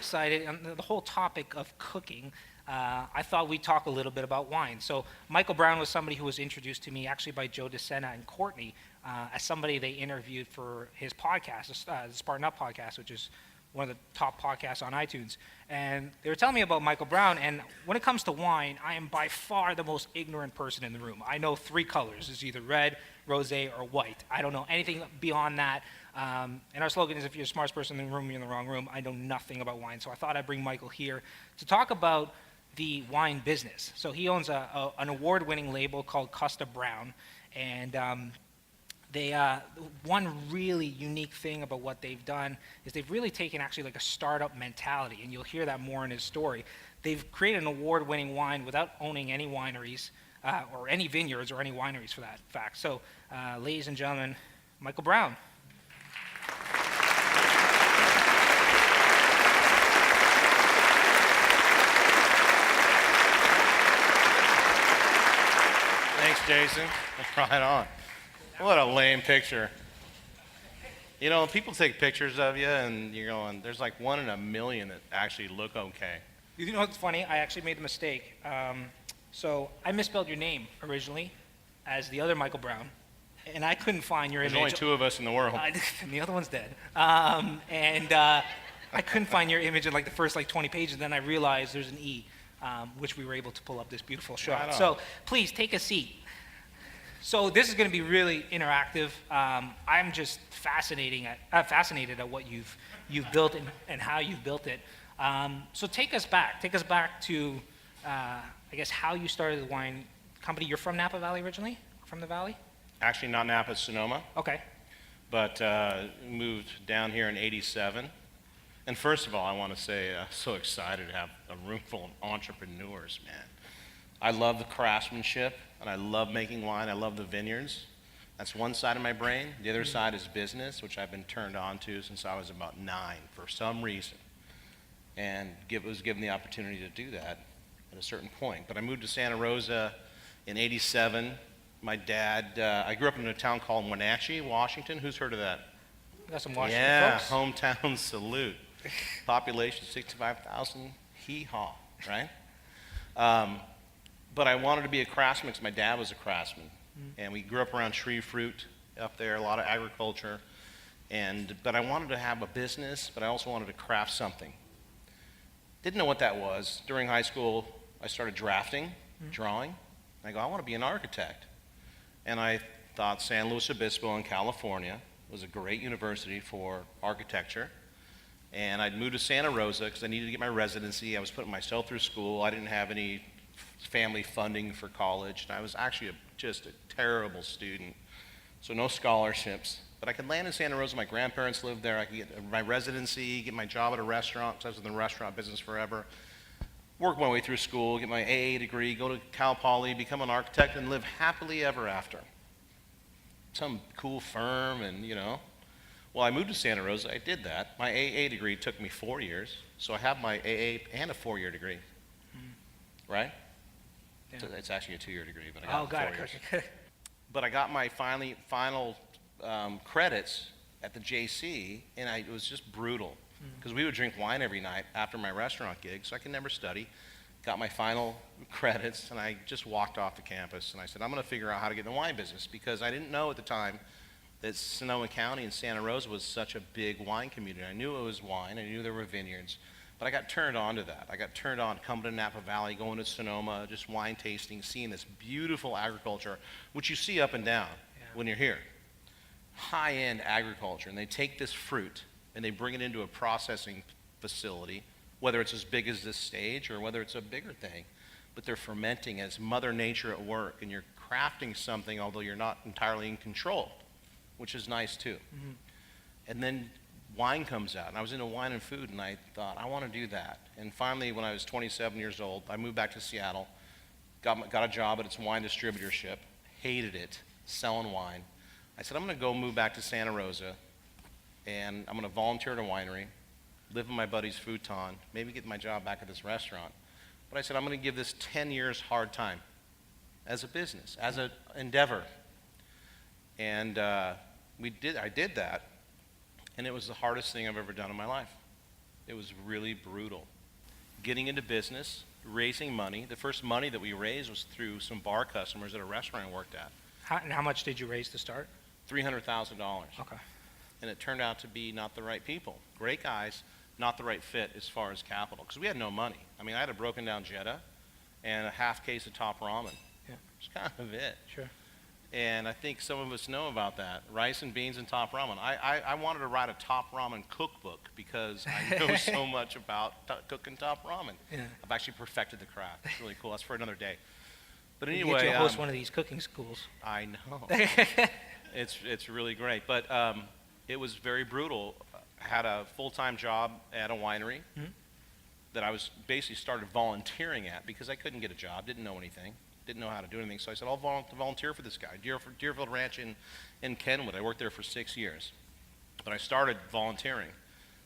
excited on the whole topic of cooking. I thought we'd talk a little bit about wine. So Michael Browne was somebody who was introduced to me actually by Joe DeSena and Courtney as somebody they interviewed for his podcast, the Spartan Up podcast, which is one of the top podcasts on iTunes. And they were telling me about Michael Browne, and when it comes to wine, I am by far the most ignorant person in the room. I know 3 colors. It's either red, rosé, or white. I don't know anything beyond that. And our slogan is, if you're the smartest person in the room, you're in the wrong room. I know nothing about wine, so I thought I'd bring Michael here to talk about the wine business. So he owns an award-winning label called Costa Browne, and one really unique thing about what they've done is they've really taken actually like a startup mentality, and you'll hear that more in his story. They've created an award-winning wine without owning any wineries, or any vineyards or any wineries for that fact. So, ladies and gentlemen, Michael Browne. Thanks, Jason. Right on. What a lame picture. You know, people take pictures of you and you're going, there's like 1 in a million that actually look okay. You know what's funny? I actually made the mistake. So I misspelled your name originally as the other Michael Browne, and I couldn't find your image. There's only 2 of us in the world. And the other one's dead. I couldn't find your image in like the first 20 pages, and then I realized there's an E, which we were able to pull up this beautiful shot. Right on. So please take a seat. So this is going to be really interactive. I'm just fascinated at what you've built and how you've built it. So take us back to, I guess, how you started the wine company. You're from Napa Valley originally? From the Valley? Actually, not Napa, Sonoma. Okay. But moved down here in '87. And first of all, I want to say I'm so excited to have a room full of entrepreneurs, man. I love the craftsmanship, and I love making wine. I love the vineyards. That's one side of my brain. The other side is business, which I've been turned on to since I was about 9 for some reason. And was given the opportunity to do that at a certain point. But I moved to Santa Rosa in '87. My dad, I grew up in a town called Wenatchee, Washington. Who's heard of that? Got some Washington Yeah, folks. hometown salute. Population 65,000, hee-haw, right? But I wanted to be a craftsman because my dad was a craftsman. And we grew up around tree fruit up there, a lot of agriculture. But I wanted to have a business, but I also wanted to craft something. Didn't know what that was. During high school, I started drafting, drawing. And I go, I want to be an architect. And I thought San Luis Obispo in California was a great university for architecture. And I'd moved to Santa Rosa because I needed to get my residency. I was putting myself through school. I didn't have any family funding for college. And I was actually just a terrible student. So no scholarships. But I could land in Santa Rosa. My grandparents lived there. I could get my residency, get my job at a restaurant because I was in the restaurant business forever. Work my way through school, get my AA degree, go to Cal Poly, become an architect, and live happily ever after. Some cool firm and, Well, I moved to Santa Rosa. I did that. My AA degree took me 4 years. So I have my AA and a 4-year degree. Right? Yeah. So it's actually a 2-year degree, but I got 4 years. Okay. But I got my final credits at the JC, and it was just brutal because we would drink wine every night after my restaurant gig, so I could never study. Got my final credits, and I just walked off the campus, and I said, I'm going to figure out how to get in the wine business because I didn't know at the time that Sonoma County and Santa Rosa was such a big wine community. I knew it was wine. I knew there were vineyards. But I got turned on to that. I got turned on coming to Napa Valley, going to Sonoma, just wine tasting, seeing this beautiful agriculture, which you see up and down when you're here. High-end agriculture, and they take this fruit and they bring it into a processing facility, whether it's as big as this stage or whether it's a bigger thing, but they're fermenting as Mother Nature at work, and you're crafting something, although you're not entirely in control, which is nice too. And then wine comes out, and I was into wine and food, and I thought, I want to do that. And finally, when I was 27 years old, I moved back to Seattle, got a job at its wine distributorship, hated it, selling wine. I said, I'm going to go move back to Santa Rosa, and I'm going to volunteer at a winery, live in my buddy's futon, maybe get my job back at this restaurant. But I said, I'm going to give this 10 years hard time as a business, as an endeavor. And I did that, and it was the hardest thing I've ever done in my life. It was really brutal. Getting into business, raising money. The first money that we raised was through some bar customers at a restaurant I worked at. And how much did you raise to start? $300,000. Okay. And it turned out to be not the right people. Great guys, not the right fit as far as capital, because we had no money. I mean, I had a broken down Jetta and a half case of Top Ramen. Yeah. It's kind of it. Sure. And I think some of us know about that. Rice and beans and Top Ramen. I wanted to write a Top Ramen cookbook because I know so much about cooking Top Ramen. Yeah. I've actually perfected the craft. It's really cool. That's for another day. But We anyway, get you to host one of these cooking schools. I know. It's really great. But it was very brutal. I had a full-time job at a winery that I was basically started volunteering at because I couldn't get a job, didn't know anything. Didn't know how to do anything, so I said, I'll volunteer for this guy, Deerfield Ranch in Kenwood. I worked there for 6 years. But I started volunteering.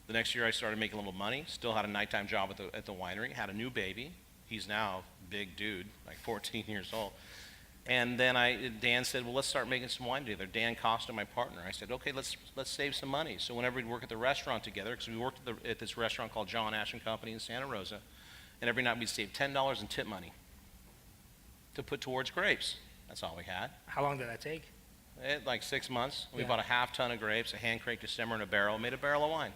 The next year I started making a little money, still had a nighttime job at the winery, had a new baby. He's now a big dude, like 14 years old. And then Dan said, well, let's start making some wine together. Dan Costa, my partner. I said, okay, let's save some money. So whenever we'd work at the restaurant together, because we worked at this restaurant called John Ash and Company in Santa Rosa, and every night we'd save $10 in tip money to put towards grapes. That's all we had. How long did that take? Like 6 months. We Yeah. bought a half ton of grapes, a hand cranked December in a barrel, made a barrel of wine.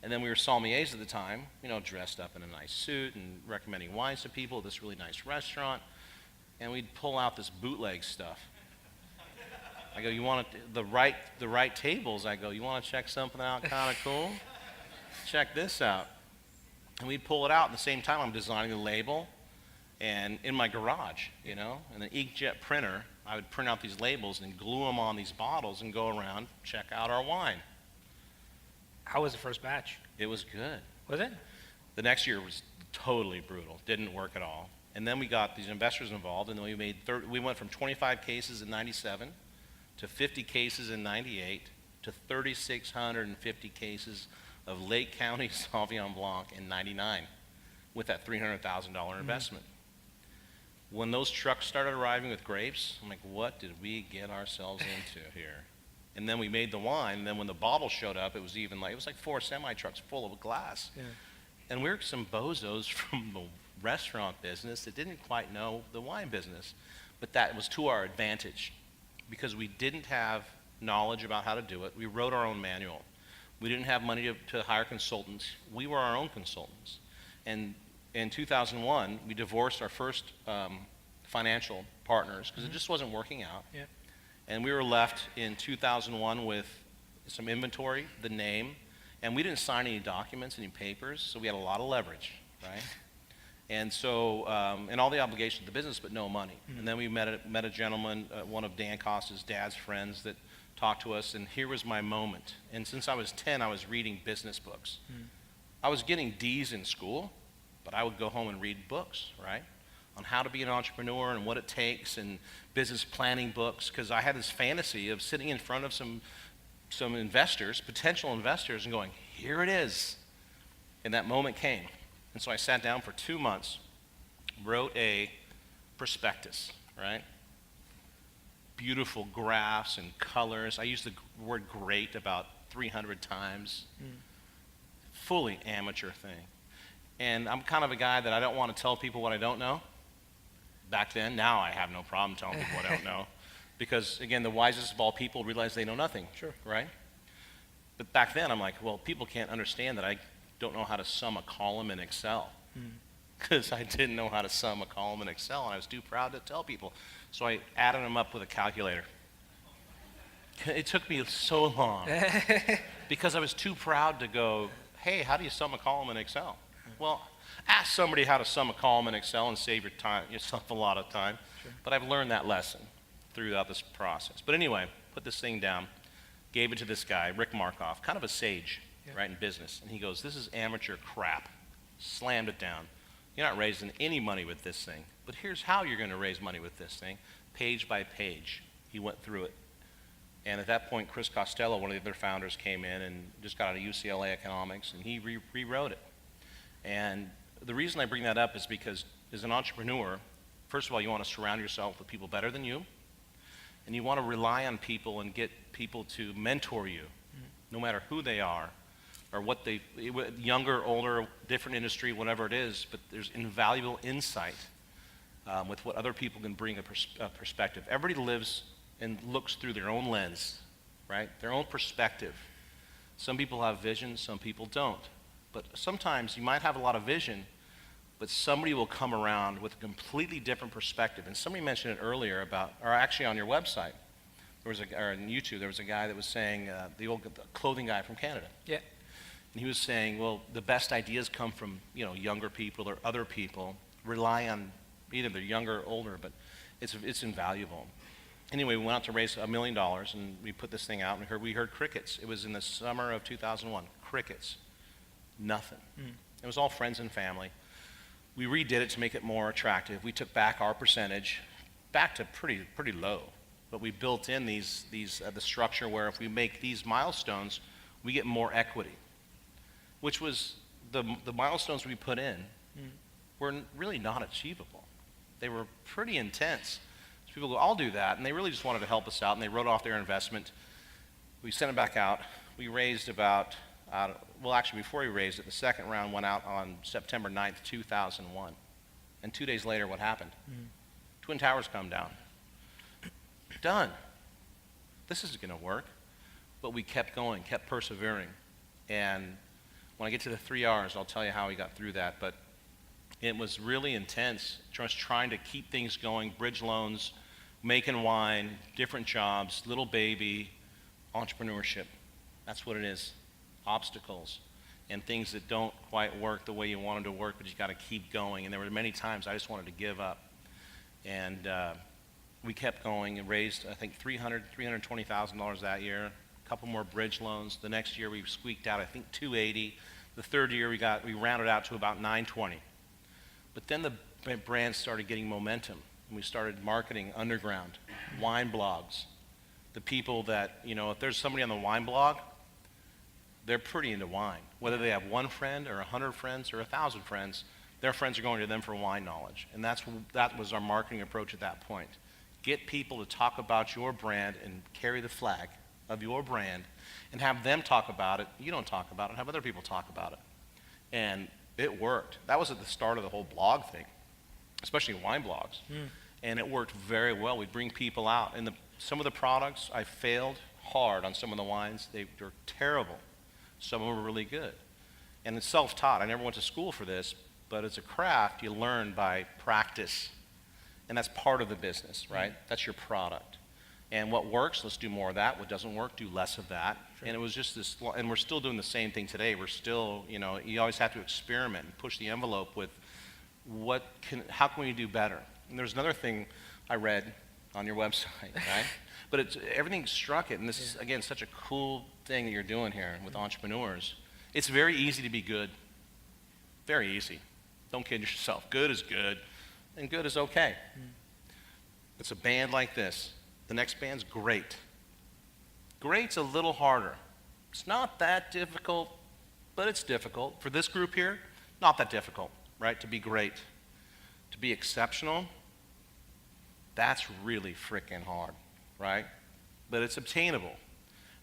And then we were sommeliers at the time, dressed up in a nice suit and recommending wines to people at this really nice restaurant. And we'd pull out this bootleg stuff. I go, you want the right tables? I go, you want to check something out kind of cool? Check this out. And we'd pull it out at the same time I'm designing the label. And in my garage, and an inkjet printer, I would print out these labels and glue them on these bottles and go around, check out our wine. How was the first batch? It was good. Was it? The next year was totally brutal. Didn't work at all. And then we got these investors involved, and then we went from 25 cases in 97 to 50 cases in 98 to 3,650 cases of Lake County Sauvignon Blanc in 99 with that $300,000 investment. When those trucks started arriving with grapes, I'm like, what did we get ourselves into here? And then we made the wine, and then when the bottle showed up, it was like 4 semi-trucks full of glass. Yeah. And we were some bozos from the restaurant business that didn't quite know the wine business. But that was to our advantage because we didn't have knowledge about how to do it. We wrote our own manual. We didn't have money to hire consultants. We were our own consultants. And in 2001, we divorced our first financial partners because it just wasn't working out. Yeah. And we were left in 2001 with some inventory, the name, and we didn't sign any documents, any papers, so we had a lot of leverage, right? And so, and all the obligations of the business, but no money. And then we met a gentleman, one of Dan Costa's dad's friends that talked to us, and here was my moment. And since I was 10, I was reading business books. I was getting D's in school, but I would go home and read books, right? On how to be an entrepreneur and what it takes and business planning books, because I had this fantasy of sitting in front of some investors, potential investors, and going, here it is. And that moment came. And so I sat down for 2 months, wrote a prospectus, right? Beautiful graphs and colors. I used the word great about 300 times. Fully amateur thing. And I'm kind of a guy that I don't want to tell people what I don't know. Back then, now I have no problem telling people what I don't know. Because, again, the wisest of all people realize they know nothing. Sure. Right? But back then, I'm like, well, people can't understand that I don't know how to sum a column in Excel. Because I didn't know how to sum a column in Excel, and I was too proud to tell people. So I added them up with a calculator. It took me so long because I was too proud to go, hey, how do you sum a column in Excel? Well, ask somebody how to sum a column in Excel and save yourself a lot of time. Sure. But I've learned that lesson throughout this process. But anyway, put this thing down, gave it to this guy, Rick Markoff, kind of a sage, right, in business. And he goes, this is amateur crap. Slammed it down. You're not raising any money with this thing. But here's how you're going to raise money with this thing, page by page. He went through it. And at that point, Chris Costello, one of the other founders, came in and just got out of UCLA economics, and he rewrote it. And the reason I bring that up is because as an entrepreneur, first of all, you want to surround yourself with people better than you, and you want to rely on people and get people to mentor you, no matter who they are, or younger, older, different industry, whatever it is, but there's invaluable insight with what other people can bring a perspective. Everybody lives and looks through their own lens, right? Their own perspective. Some people have vision, some people don't. But sometimes you might have a lot of vision, but somebody will come around with a completely different perspective. And somebody mentioned it earlier or actually on your website, or on YouTube, there was a guy that was saying, the clothing guy from Canada. Yeah. And he was saying, well, the best ideas come from, younger people or other people. Rely on either they're younger or older, but it's invaluable. Anyway, we went out to raise $1 million, and we put this thing out, and we heard crickets. It was in the summer of 2001. Crickets. Nothing. It was all friends and family. We redid it to make it more attractive. We took back our percentage, back to pretty low. But we built in the structure where if we make these milestones, we get more equity, which was the milestones we put in were really not achievable. They were pretty intense. So people go, I'll do that, and they really just wanted to help us out, and they wrote off their investment. We sent it back out. We raised about, actually before we raised it, the second round went out on September 9th, 2001. And 2 days later, what happened? Twin Towers come down. Done. This isn't going to work. But we kept going, kept persevering. And when I get to the 3 R's, I'll tell you how we got through that. But it was really intense, just trying to keep things going, bridge loans, making wine, different jobs, little baby, entrepreneurship. That's what it is. Obstacles and things that don't quite work the way you want them to work, but you got to keep going. And there were many times I just wanted to give up. And we kept going and raised, I think, $320,000 that year. A couple more bridge loans. The next year we squeaked out, I think, $280,000. The third year we rounded out to about $920,000. But then the brand started getting momentum, and we started marketing underground, wine blogs. The people that, if there's somebody on the wine blog, they're pretty into wine. Whether they have one friend or 100 friends or 1,000 friends, their friends are going to them for wine knowledge. And that was our marketing approach at that point. Get people to talk about your brand and carry the flag of your brand and have them talk about it. You don't talk about it, have other people talk about it. And it worked. That was at the start of the whole blog thing, especially wine blogs. And it worked very well. We'd bring people out. And some of the products, I failed hard on some of the wines. They were terrible. Some of them were really good. And it's self-taught. I never went to school for this, but as a craft, you learn by practice. And that's part of the business, right? That's your product. And what works, let's do more of that. What doesn't work, do less of that. Sure. And it was just this, and we're still doing the same thing today. We're still, you always have to experiment and push the envelope with how can we do better? And there's another thing I read on your website, right? But everything struck it, and this is, again, such a cool thing that you're doing here with entrepreneurs. It's very easy to be good. Very easy. Don't kid yourself. Good is good, and good is okay. It's a band like this. The next band's great. Great's a little harder. It's not that difficult, but it's difficult. For this group here, not that difficult, right? To be great. To be exceptional, that's really freaking hard, right? But it's obtainable.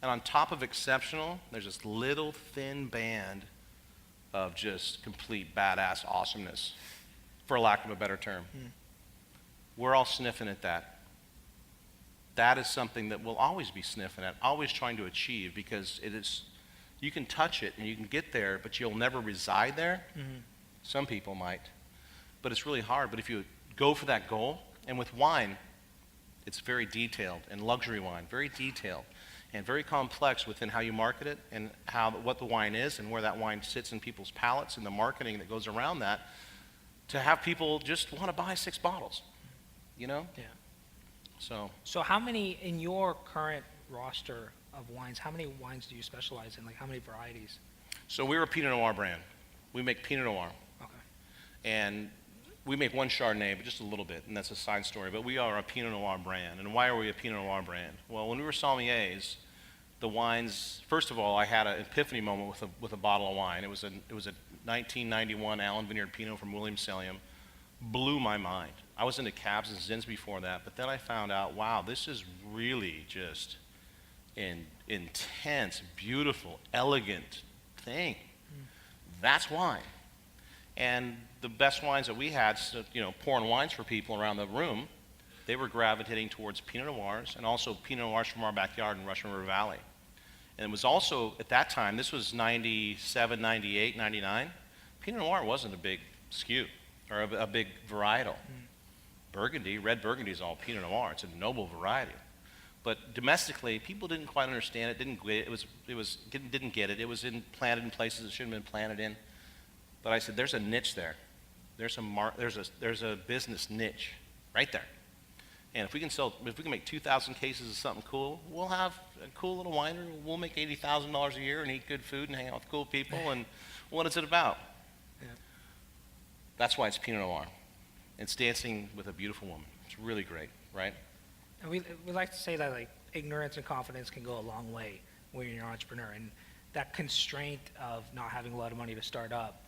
And on top of exceptional, there's this little thin band of just complete badass awesomeness, for lack of a better term. We're all sniffing at that. That is something that we'll always be sniffing at, always trying to achieve, because you can touch it and you can get there, but you'll never reside there. Some people might, but it's really hard. But if you go for that goal, and with wine, it's very detailed, and luxury wine, very detailed, and very complex within how you market it, and what the wine is, and where that wine sits in people's palates, and the marketing that goes around that, to have people just want to buy 6 bottles, Yeah. So how many, in your current roster of wines, how many wines do you specialize in? Like, how many varieties? So we're a Pinot Noir brand. We make Pinot Noir. Okay. And we make one Chardonnay, but just a little bit, and that's a side story. But we are a Pinot Noir brand. And why are we a Pinot Noir brand? Well, when we were sommeliers, the wines, first of all, I had an epiphany moment with a bottle of wine. It was a 1991 Allen Vineyard Pinot from Williams-Salem. Blew my mind. I was into cabs and zins before that, but then I found out, wow, this is really just intense, beautiful, elegant, thing. That's wine. And the best wines that we had, so, pouring wines for people around the room, they were gravitating towards Pinot Noirs and also Pinot Noirs from our backyard in Russian River Valley. And it was also, at that time, this was 97, 98, 99, Pinot Noir wasn't a big skew or a big varietal. Burgundy, red Burgundy is all Pinot Noir. It's a noble variety. But domestically, people didn't quite understand it, didn't get it. Didn't get it. It was planted in places it shouldn't have been planted in. But I said, there's a niche there. There's a business niche right there. And if we can make 2,000 cases of something cool, we'll have a cool little winery. We'll make $80,000 a year and eat good food and hang out with cool people. And what is it about? Yeah. That's why it's Pinot Noir. It's dancing with a beautiful woman. It's really great, right? And we like to say that like ignorance and confidence can go a long way when you're an entrepreneur, and that constraint of not having a lot of money to start up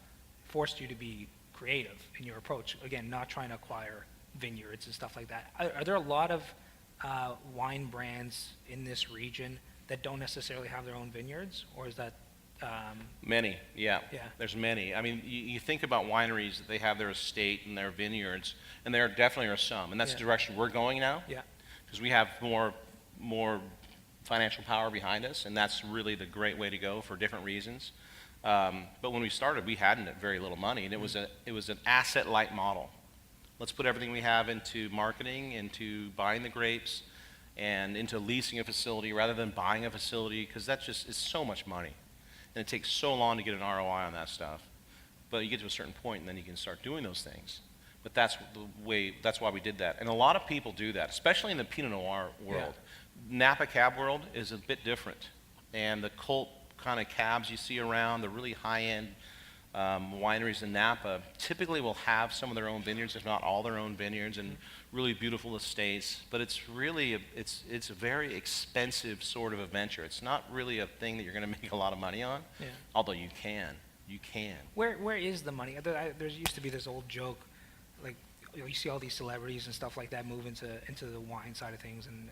forced you to be creative in your approach. Again, not trying to acquire vineyards and stuff like that. Are there a lot of wine brands in this region that don't necessarily have their own vineyards, or is that Many, yeah. Yeah. There's many. I mean, you think about wineries that they have their estate and their vineyards, and there definitely are some, and that's Yeah. the direction we're going now. Yeah. Because we have more financial power behind us, and that's really the great way to go for different reasons. But when we started, we had very little money, and it was an asset-light model. Let's put everything we have into marketing, into buying the grapes, and into leasing a facility rather than buying a facility, because that just is so much money. And it takes so long to get an ROI on that stuff. But you get to a certain point, and then you can start doing those things. But that's why we did that. And a lot of people do that, especially in the Pinot Noir world. Yeah. Napa Cab world is a bit different. And the cult kind of cabs you see around, the really high-end wineries in Napa, typically will have some of their own vineyards, if not all their own vineyards, and really beautiful estates. But it's really, it's a very expensive sort of a venture. It's not really a thing that you're going to make a lot of money on, Yeah. although you can. You can. Where is the money? There used to be this old joke, like you see all these celebrities and stuff like that move into the wine side of things, and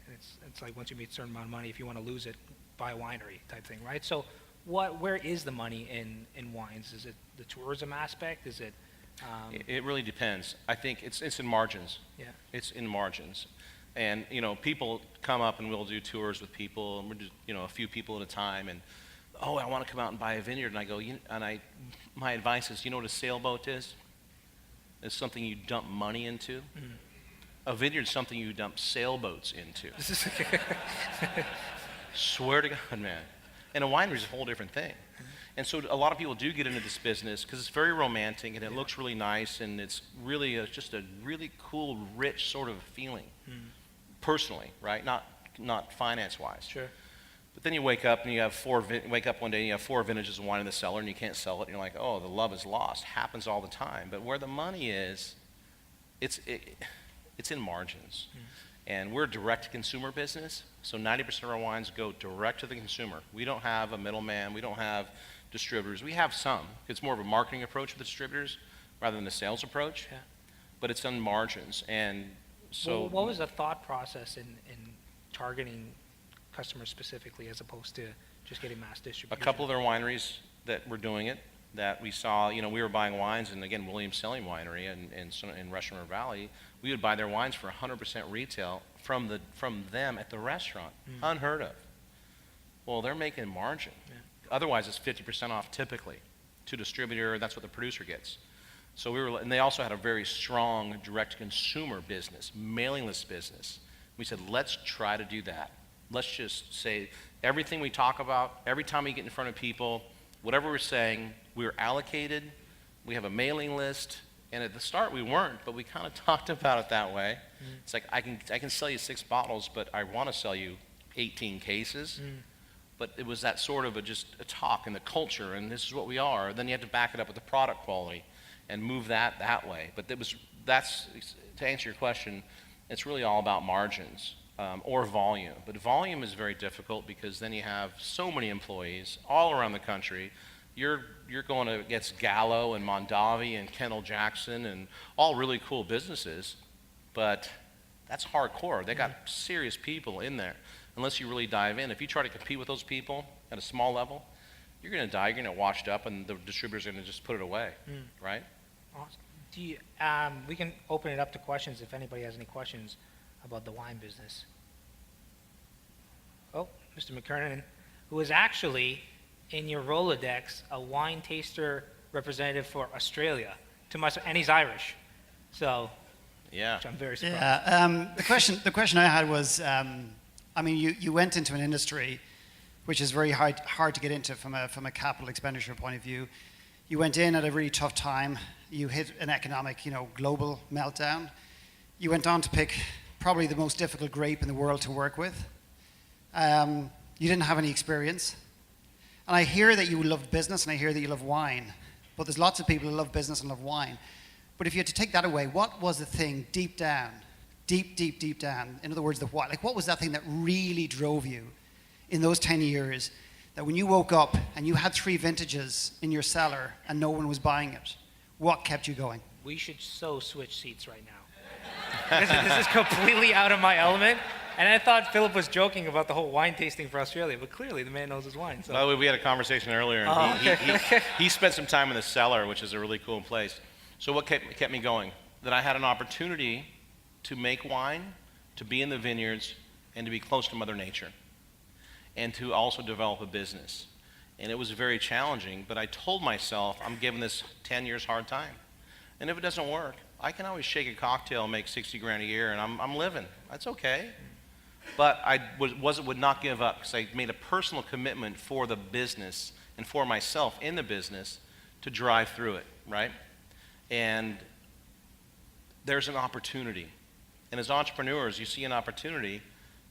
it's like once you make a certain amount of money, if you want to lose it, buy a winery type thing, right? So where is the money in wines? Is it the tourism aspect? Is it? It really depends. I think it's in margins. Yeah. It's in margins. And, people come up and we'll do tours with people, and we're just, a few people at a time, and, oh, I want to come out and buy a vineyard. And I go, my advice is, you know what a sailboat is? It's something you dump money into. Mm-hmm. A vineyard is something you dump sailboats into. Swear to God, man. And a winery is a whole different thing. And so a lot of people do get into this business because it's very romantic and it looks really nice, and it's really just a really cool, rich sort of feeling, personally, right? Not finance-wise. Sure. But then you wake up and you have wake up one day and you have 4 vintages of wine in the cellar and you can't sell it. And you're like, oh, the love is lost. Happens all the time. But where the money is, it's in margins. And we're a direct-to-consumer business, so 90% of our wines go direct to the consumer. We don't have a middleman. We don't have distributors. We have some. It's more of a marketing approach with the distributors rather than a sales approach. Yeah. But it's on margins. And so, what was the thought process in targeting customers specifically as opposed to just getting mass distribution? a couple of their wineries that were doing it, that we saw, we were buying wines, and again, Williams Selling Winery in Russian River Valley, we would buy their wines for 100% retail from them at the restaurant. Unheard of. Well, they're making margin. Yeah. Otherwise, it's 50% off typically to distributor. That's what the producer gets. So and they also had a very strong direct-to-consumer business, mailing list business. We said, let's try to do that. Let's just say everything we talk about, every time we get in front of people, whatever we're saying, we're allocated, we have a mailing list, and at the start we weren't, but we kind of talked about it that way. It's like, I can sell you 6 bottles, but I want to sell you 18 cases. But it was that sort of just a talk and the culture, and this is what we are. Then you have to back it up with the product quality and move that way. But that's to answer your question, it's really all about margins. Or volume. But volume is very difficult because then you have so many employees all around the country. You're going against Gallo and Mondavi and Kendall Jackson and all really cool businesses, but that's hardcore. They got serious people in there. Unless you really dive in. If you try to compete with those people at a small level, you're going to die, you're going to get washed up, and the distributor's going to just put it away, right? Awesome. We can open it up to questions if anybody has any questions about the wine business. Oh, Mr. McKernan, who is actually in your Rolodex a wine taster representative for Australia, and he's Irish, so Yeah. which I'm very surprised. Yeah. The question I had was, you went into an industry which is very hard to get into from a capital expenditure point of view. You went in at a really tough time. You hit an economic, global meltdown. You went on to pick probably the most difficult grape in the world to work with. You didn't have any experience. And I hear that you love business and I hear that you love wine. But there's lots of people who love business and love wine. But if you had to take that away, what was the thing deep down, deep down, in other words, the what? Like, what was that thing that really drove you in those 10 years, that when you woke up and you had 3 vintages in your cellar and no one was buying it, what kept you going? We should so switch seats right now. This is completely out of my element. And I thought Philip was joking about the whole wine tasting for Australia, but clearly the man knows his wine. So. By the way, we had a conversation earlier, and he spent some time in the cellar, which is a really cool place. So what kept me going? That I had an opportunity to make wine, to be in the vineyards, and to be close to Mother Nature, and to also develop a business. And it was very challenging, but I told myself, I'm giving this 10 years hard time. And if it doesn't work, I can always shake a cocktail and make 60 grand a year, and I'm living. That's okay. But I would not give up, because I made a personal commitment for the business and for myself in the business to drive through it, right? And there's an opportunity. And as entrepreneurs, you see an opportunity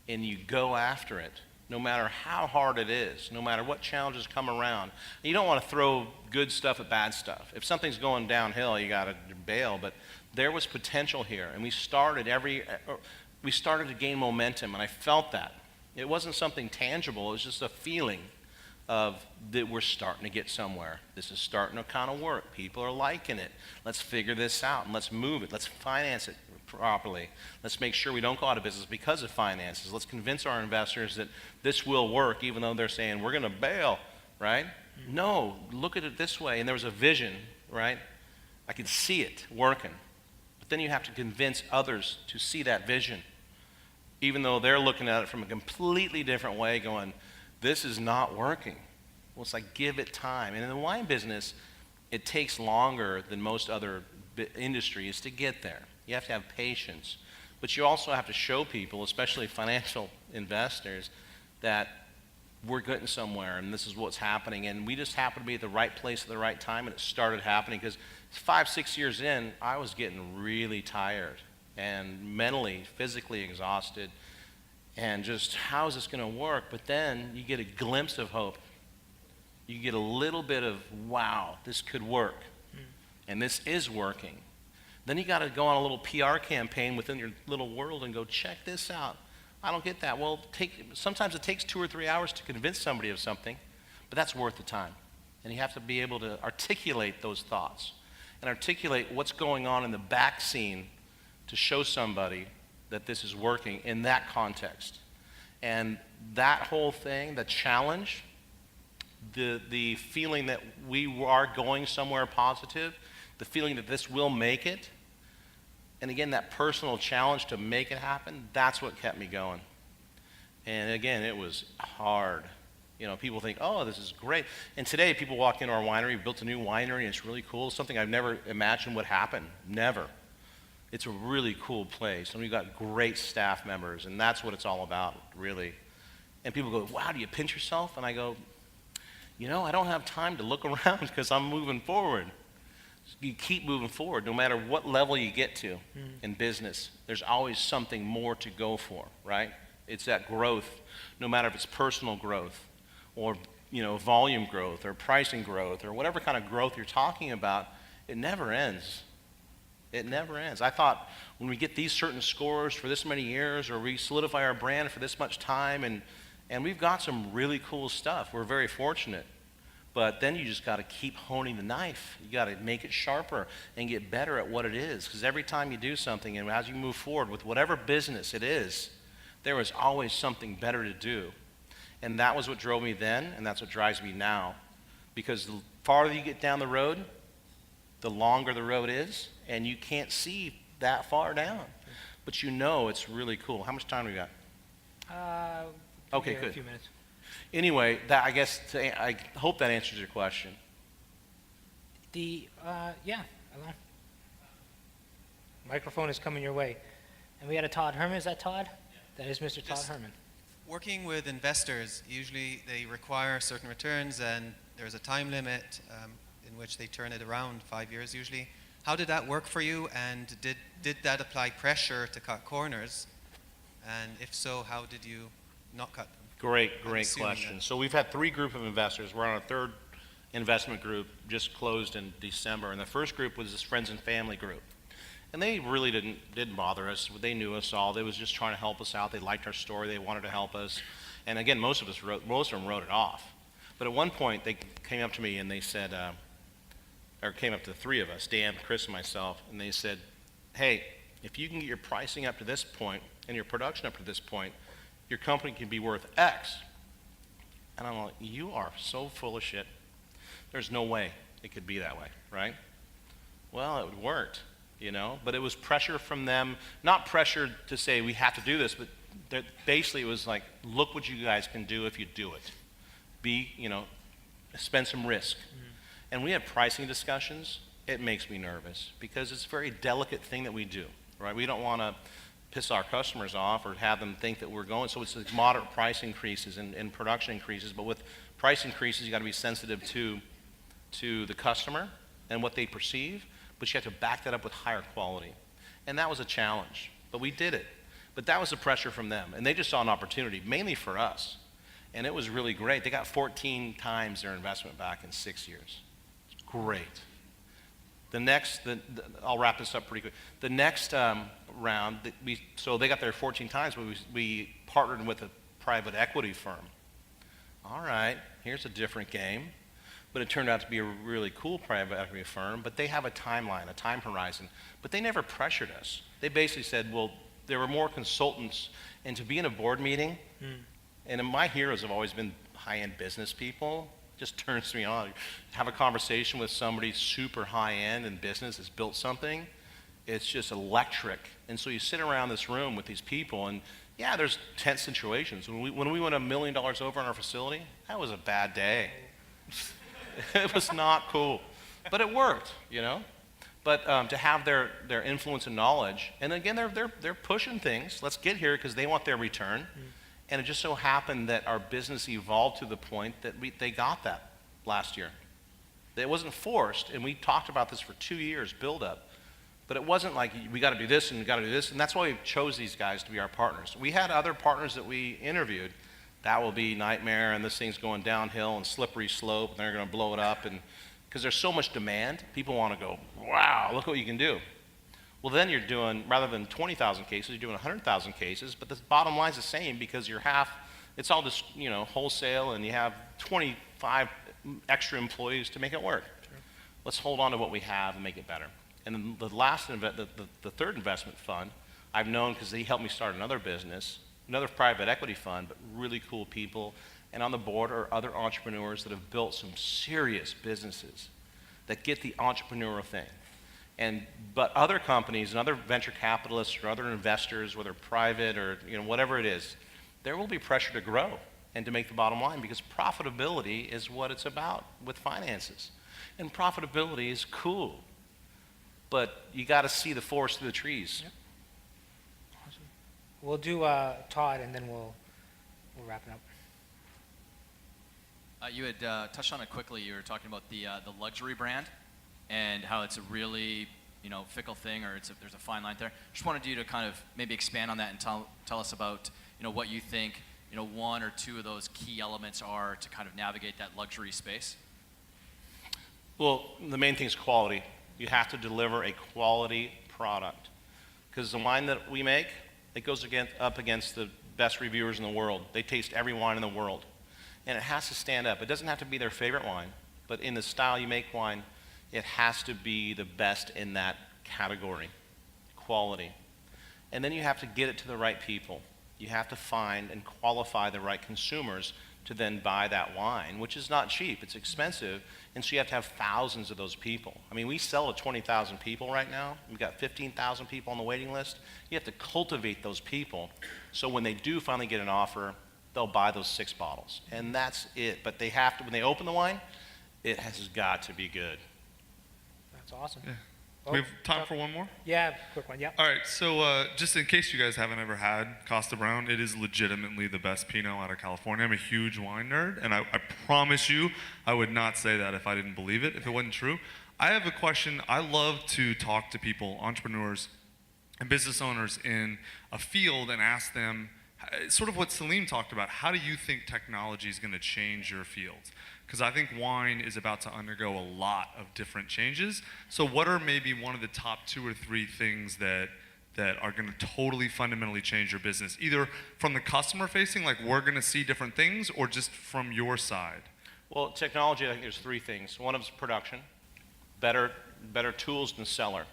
and you go after it, no matter how hard it is, no matter what challenges come around. You don't want to throw good stuff at bad stuff. If something's going downhill, you got to bail. But there was potential here, and we started to gain momentum, and I felt that. It wasn't something tangible. It was just a feeling of that we're starting to get somewhere. This is starting to kind of work. People are liking it. Let's figure this out, and let's move it. Let's finance it properly. Let's make sure we don't go out of business because of finances. Let's convince our investors that this will work, even though they're saying, we're going to bail, right? No, look at it this way. And there was a vision, right? I could see it working. But then you have to convince others to see that vision, even though they're looking at it from a completely different way, going, this is not working. Well, it's like, give it time. And in the wine business, it takes longer than most other industries to get there. You have to have patience. But you also have to show people, especially financial investors, that we're getting somewhere and this is what's happening. And we just happened to be at the right place at the right time, and it started happening. Because 5-6 years in, I was getting really tired and mentally, physically exhausted. And just, how is this going to work? But then you get a glimpse of hope. You get a little bit of, wow, this could work. And this is working. Then you got to go on a little PR campaign within your little world and go, check this out. I don't get that. Well, sometimes it takes 2 or 3 hours to convince somebody of something, but that's worth the time. And you have to be able to articulate those thoughts and articulate what's going on in the back scene to show somebody that this is working in that context. And that whole thing, the challenge, the feeling that we are going somewhere positive, the feeling that this will make it, and again, that personal challenge to make it happen, that's what kept me going. And again, it was hard. People think, oh, this is great. And today, people walk into our winery, we built a new winery, and it's really cool. Something I've never imagined would happen. Never. It's a really cool place, and we've got great staff members, and that's what it's all about, really. And people go, wow, do you pinch yourself? And I go, I don't have time to look around because I'm moving forward. You keep moving forward. No matter what level you get to in business, there's always something more to go for, right? It's that growth, no matter if it's personal growth or volume growth or pricing growth or whatever kind of growth you're talking about, it never ends. It never ends. I thought when we get these certain scores for this many years, or we solidify our brand for this much time, and we've got some really cool stuff. We're very fortunate. But then you just got to keep honing the knife. You got to make it sharper and get better at what it is. Because every time you do something, and as you move forward with whatever business it is, there is always something better to do. And that was what drove me then, and that's what drives me now. because the farther you get down the road, the longer the road is, and you can't see that far down. But you know it's really cool. How much time do we got? Okay, A good. few minutes. Anyway, that I guess I hope that answers your question. Yeah, hello. Microphone is coming your way. And we had a Todd Herman. Is that Todd? That is Mr. Todd Just Herman. Working with investors, usually they require certain returns and there's a time limit in which they turn it around, 5 years usually. How did that work for you, and did that apply pressure to cut corners? And if so, how did you not cut them? Great I'm assuming question. that. So we've had 3 group of investors. We're on a 3rd investment group, just closed in December. And the first group was this friends and family group. And they really didn't bother us. They knew us all. They was just trying to help us out. They liked our story. They wanted to help us. And again, most of them wrote it off. But at one point, they came up to me and they said, or came up to the 3 of us, Dan, Chris, and myself, and they said, hey, if you can get your pricing up to this point and your production up to this point, your company can be worth X. And I'm like, you are so full of shit. There's no way it could be that way, right? Well, it worked, you know, but it was pressure from them, not pressure to say we have to do this, but basically it was like, look what you guys can do if you do it. Spend some risk. And we have pricing discussions. It makes me nervous because it's a very delicate thing that we do, right? We don't want to piss our customers off or have them think that we're going. So it's like moderate price increases and production increases. But with price increases, you got to be sensitive to the customer and what they perceive. But you have to back that up with higher quality. And that was a challenge. But we did it. But that was the pressure from them. And they just saw an opportunity, mainly for us. And it was really great. They got 14 times their investment back in 6 years. It's great. I'll wrap this up pretty quick. The next round, so they got there 14 times, but we partnered with a private equity firm. All right, here's a different game. But it turned out to be a really cool private equity firm, but they have a timeline, a time horizon. But they never pressured us. They basically said, well, there were more consultants, and to be in a board meeting, and my heroes have always been high-end business people. Just turns me on. Have a conversation with somebody super high-end in business that's built something. It's just electric. And so you sit around this room with these people, and yeah, there's tense situations. When we went $1 million over on our facility, that was a bad day. It was not cool, but it worked, you know. But to have their influence and knowledge, and again, they're pushing things. Let's get here because they want their return. And it just so happened that our business evolved to the point that they got that last year. It wasn't forced, and we talked about this for 2 years, build up. But it wasn't like we got to do this and we got to do this, and that's why we chose these guys to be our partners. We had other partners that we interviewed. That will be nightmare, and this thing's going downhill and slippery slope, and they're going to blow it up, and because there's so much demand, people want to go, wow, look what you can do. Well, then you're doing, rather than 20,000 cases, you're doing 100,000 cases, but the bottom line's the same because it's all just, wholesale, and you have 25 extra employees to make it work. Sure. Let's hold on to what we have and make it better. And then the third investment fund, I've known because he helped me start another business, another private equity fund, but really cool people. And on the board are other entrepreneurs that have built some serious businesses that get the entrepreneurial thing. But other companies and other venture capitalists or other investors, whether private or whatever it is, there will be pressure to grow and to make the bottom line because profitability is what it's about with finances. And profitability is cool, but you got to see the forest through the trees. Yep. Awesome. We'll do Todd, and then we'll wrap it up. You had touched on it quickly. You were talking about the luxury brand and how it's a really fickle thing, or there's a fine line there. Just wanted you to kind of maybe expand on that and tell us about what you think one or two of those key elements are to kind of navigate that luxury space. Well, the main thing is quality. You have to deliver a quality product because the wine that we make, it goes up against the best reviewers in the world. They taste every wine in the world. And it has to stand up. It doesn't have to be their favorite wine, but in the style you make wine, it has to be the best in that category, quality. And then you have to get it to the right people. You have to find and qualify the right consumers to then buy that wine, which is not cheap. It's expensive, and so you have to have thousands of those people. I mean, we sell to 20,000 people right now. We've got 15,000 people on the waiting list. You have to cultivate those people, so when they do finally get an offer, they'll buy those 6 bottles, and that's it. But they have to, when they open the wine, it has got to be good. That's awesome. Yeah. Oh, We have time for one more? Yeah, quick one. Yeah. All right, so just in case you guys haven't ever had Costa Browne, it is legitimately the best Pinot out of California. I'm a huge wine nerd, and I promise you, I would not say that if I didn't believe it, if it wasn't true. I have a question. I love to talk to people, entrepreneurs and business owners in a field and ask them, sort of what Salim talked about, how do you think technology is going to change your fields? Because I think wine is about to undergo a lot of different changes. So what are maybe one of the top 2 or 3 things that are going to totally fundamentally change your business, either from the customer facing, like we're going to see different things, or just from your side? Well, technology, I think there's 3 things. One of them is production, better tools than cellar,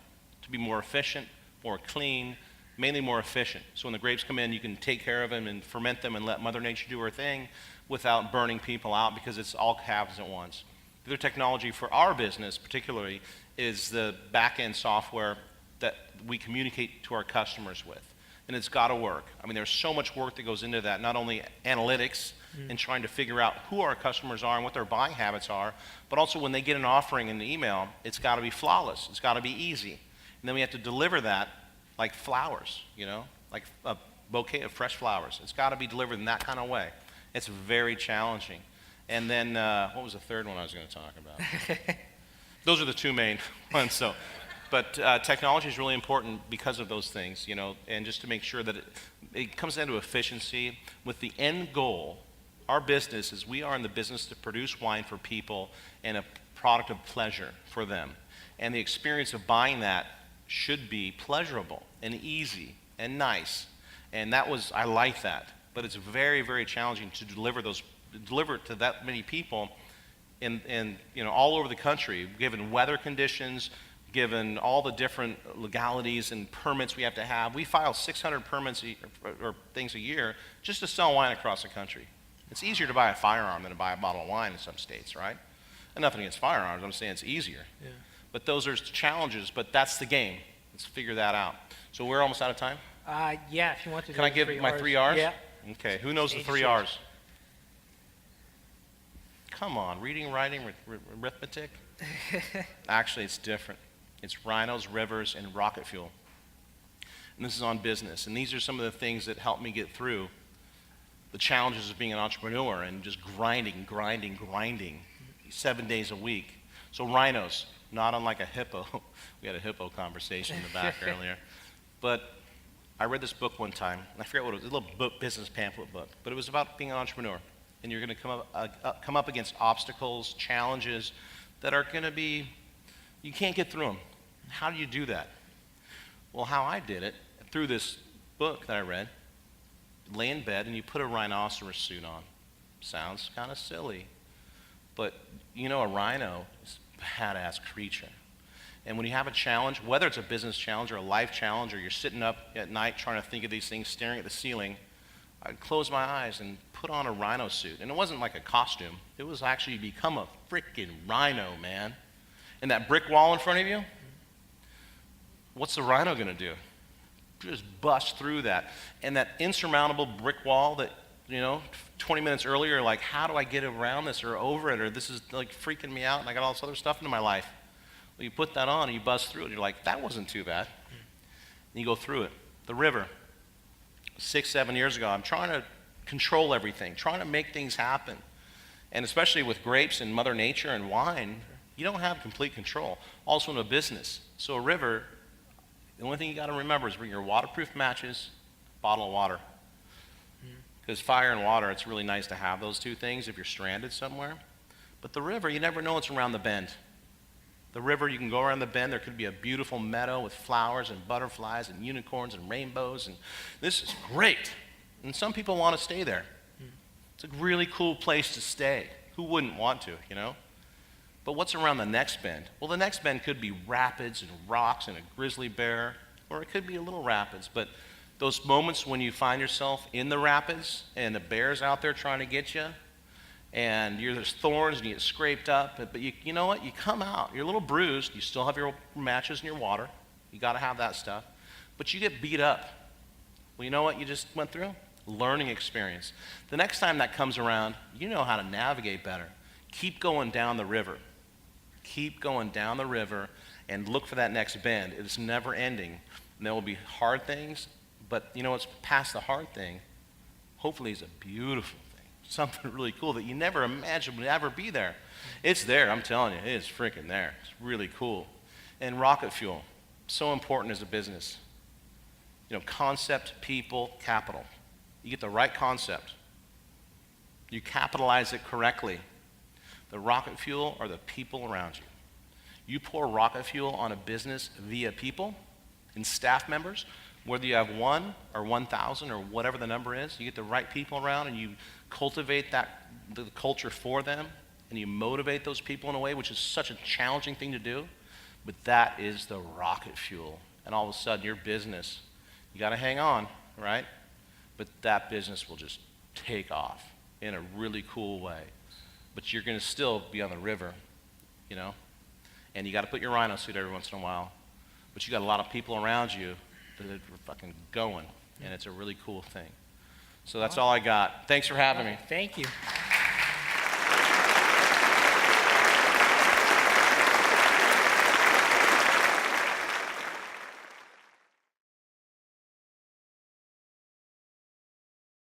to be more efficient, more clean, mainly more efficient. So when the grapes come in, you can take care of them and ferment them and let Mother Nature do her thing without burning people out, because it's all happens at once. The other technology for our business particularly is the back-end software that we communicate to our customers with. And it's got to work. I mean, there's so much work that goes into that, not only analytics and trying to figure out who our customers are and what their buying habits are, but also when they get an offering in the email, it's got to be flawless. It's got to be easy. And then we have to deliver that like flowers, you know, like a bouquet of fresh flowers. It's got to be delivered in that kind of way. It's very challenging. And then, what was the third one I was going to talk about? Those are the 2 main ones. So, but technology is really important because of those things, you know, and just to make sure that it comes down to efficiency with the end goal. Our business is, we are in the business to produce wine for people and a product of pleasure for them. And the experience of buying that should be pleasurable and easy and nice. And that was, I like that. But it's very, very challenging to deliver it to that many people in you know, all over the country, given weather conditions, given all the different legalities and permits we have to have. We file 600 permits or things a year just to sell wine across the country. It's easier to buy a firearm than to buy a bottle of wine in some states, right? And nothing against firearms, I'm saying it's easier. Yeah. But those are challenges, but that's the game. Let's figure that out. So we're almost out of time? Yeah, if you want to. Can I give my 3 R's? Yeah. Okay, who knows the 3 R's? Come on, reading, writing, arithmetic? Actually, it's different. It's rhinos, rivers, and rocket fuel. And this is on business. And these are some of the things that help me get through the challenges of being an entrepreneur and just grinding 7 days a week. So rhinos, not unlike a hippo. We had a hippo conversation in the back earlier. But I read this book one time, and I forget what it was, a little book, business pamphlet book, but it was about being an entrepreneur. And you're going to come up against obstacles, challenges that are going to be, you can't get through them. How do you do that? Well, how I did it, through this book that I read, lay in bed and you put a rhinoceros suit on. Sounds kind of silly, but you know, a rhino is a badass creature. And when you have a challenge, whether it's a business challenge or a life challenge, or you're sitting up at night trying to think of these things, staring at the ceiling, I'd close my eyes and put on a rhino suit. And it wasn't like a costume. It was actually become a freaking rhino, man. And that brick wall in front of you, what's the rhino going to do? Just bust through that. And that insurmountable brick wall that, you know, 20 minutes earlier, like, how do I get around this or over it, or this is like freaking me out and I got all this other stuff into my life. Well, you put that on and you bust through it. You're like, that wasn't too bad. And you go through it. The river. 6-7 years ago, I'm trying to control everything, trying to make things happen. And especially with grapes and Mother Nature and wine, you don't have complete control. Also in a business. So a river, the only thing you got to remember is bring your waterproof matches, bottle of water. Because fire and water, it's really nice to have those 2 things if you're stranded somewhere. But the river, you never know what's around the bend. The river, you can go around the bend, there could be a beautiful meadow with flowers and butterflies and unicorns and rainbows, and this is great. And some people want to stay there. It's a really cool place to stay. Who wouldn't want to, you know? But what's around the next bend? Well, the next bend could be rapids and rocks and a grizzly bear, or it could be a little rapids. But those moments when you find yourself in the rapids and the bear's out there trying to get you, and there's thorns and you get scraped up, but you know what? You come out, you're a little bruised, you still have your matches and your water. You got to have that stuff. But you get beat up. Well, you know what you just went through? Learning experience. The next time that comes around, you know how to navigate better. Keep going down the river. Keep going down the river and look for that next bend. It's never ending. And there will be hard things, but you know what's past the hard thing? Hopefully it's a beautiful thing. Something really cool that you never imagined would ever be there. It's there, I'm telling you. It's freaking there. It's really cool. And rocket fuel, so important as a business. You know, concept, people, capital. You get the right concept. You capitalize it correctly. The rocket fuel are the people around you. You pour rocket fuel on a business via people and staff members, whether you have 1 or 1,000 or whatever the number is, you get the right people around and you cultivate the culture for them and you motivate those people in a way, which is such a challenging thing to do, but that is the rocket fuel. And all of a sudden your business, you got to hang on, right? But that business will just take off in a really cool way. But you're going to still be on the river, you know? And you got to put your rhino suit every once in a while. But you got a lot of people around you that are fucking going, and it's a really cool thing. So that's all I got. Thanks for having me. Thank you.